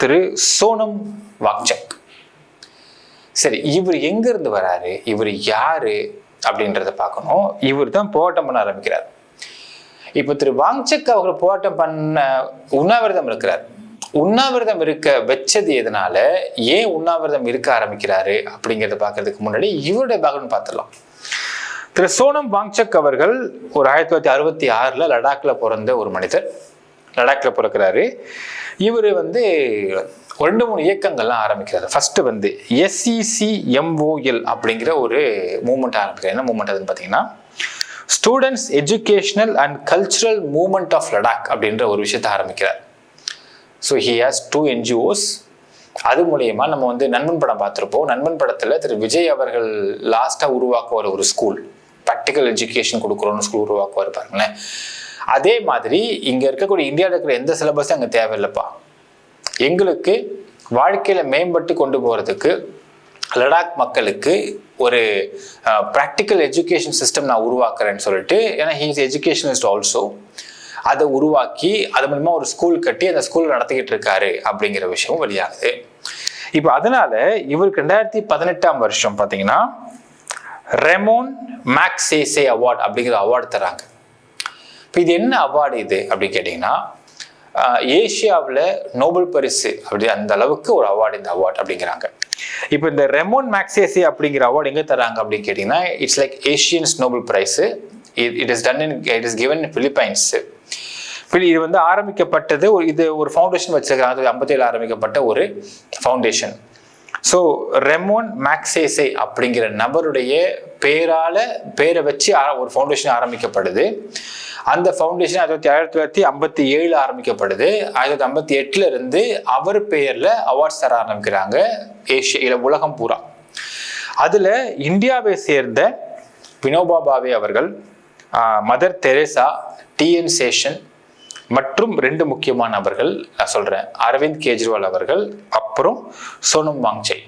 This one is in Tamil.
திரு சோனம் வாங்சக். சரி, இவர் எங்க இருந்து வராரு, இவர் யாரு அப்படின்றத பார்க்கணும். இவர் தான் போராட்டம் பண்ண ஆரம்பிக்கிறார். இப்போ திரு வாங்சக் அவர்கள் போராட்டம் பண்ண உண்ணாவிரதம் இருக்கிறார். உண்ணாவிரதம் இருக்க வச்சது எதனால, ஏன் உண்ணாவிரதம் இருக்க ஆரம்பிக்கிறாரு அப்படிங்கிறத பார்க்கறதுக்கு முன்னாடி இவருடைய பேக்ரவுண்ட் பார்த்துடலாம். திரு சோனம் வாங்சக் அவர்கள் ஒரு 1966 லடாக்ல பிறந்த ஒரு மனிதர். லடாக்ல பிறக்கிறாரு. இவர் 2-3 இயக்கங்கள்லாம் ஆரம்பிக்கிறாரு. ஃபர்ஸ்ட் SECMOL அப்படிங்கிற ஒரு மூவ்மெண்ட் ஆரம்பிக்கிறார். என்ன மூவ்மெண்ட் அதுன்னு பார்த்தீங்கன்னா, students educational and cultural movement of Ladakh அப்படின்ற ஒரு விஷயத்தை ஆரம்பிக்கிறார். So he has 2 NGOs. அது மூலயமா நம்ம நண்பன் படம் பார்த்துருப்போம். நண்பன் படத்தில் திரு விஜய் அவர்கள் லாஸ்ட்டாக உருவாக்குவார் ஒரு ஸ்கூல், ப்ராக்டிக்கல் எஜுகேஷன் கொடுக்குறோன்னு ஸ்கூல் உருவாக்குவார் பாருங்களேன். அதே மாதிரி இங்கே இருக்கக்கூடிய இந்தியாவில் இருக்கிற எந்த சிலபஸும் அங்கே தேவையில்லைப்பா, எங்களுக்கு வாழ்க்கையில் மேம்பட்டு கொண்டு போகிறதுக்கு லடாக் மக்களுக்கு ஒரு ப்ராக்டிக்கல் எஜுகேஷன் சிஸ்டம் நான் உருவாக்குறேன்னு சொல்லிட்டு, ஏன்னா ஹீ இஸ் எஜுகேஷனிஸ்ட் ஆல்சோ, அதை உருவாக்கி அது மூலமா ஒரு ஸ்கூல் கட்டி அந்த ஸ்கூல் நடத்திக்கிட்டு இருக்காரு அப்படிங்கிற விஷயமும் வெளியாகுது. இப்போ அதனால இவருக்கு 2018 பார்த்தீங்கன்னா ரெமோன் மேக்சேசே அவார்டு அப்படிங்கிற அவார்டு தராங்க. இப்போ இது என்ன அவார்டு இது அப்படின்னு கேட்டிங்கன்னா, ஏஷியாவில் நோபல் பரிசு அப்படி அந்த அளவுக்கு ஒரு அவார்டு இந்த அவார்டு அப்படிங்கிறாங்க. இப்போ இந்த ரெமோன் மேக்சேசே அப்படிங்கிற அவார்டு எங்கே தராங்க அப்படின்னு கேட்டிங்கன்னா, it's like Asians Nobel prize. It is given in Philippines. இது ஆரம்பிக்கப்பட்டது இது ஒரு ஃபவுண்டேஷன் வச்சிருக்காங்க. 1957 ஆரம்பிக்கப்பட்ட ஒரு ஃபவுண்டேஷன். ஸோ ரெமோன் மேக்சேசே அப்படிங்கிற நபருடைய பேரை வச்சு ஒரு ஃபவுண்டேஷன் ஆரம்பிக்கப்படுது. அந்த ஃபவுண்டேஷன் 1957 ஆரம்பிக்கப்படுது. 1958 இருந்து அவர் பெயர்ல அவார்ட்ஸ் தர ஆரம்பிக்கிறாங்க ஏஷியா உலகம் பூரா. அதுல இந்தியாவை சேர்ந்த வினோபா பாவே அவர்கள், மதர் தெரேசா, TN சேஷன் மற்றும் 2 முக்கியமான நபர்கள் நான் சொல்றேன், அரவிந்த் கெஜ்ரிவால் அவர்கள், அப்புறம் சோனம் வாங்சக்.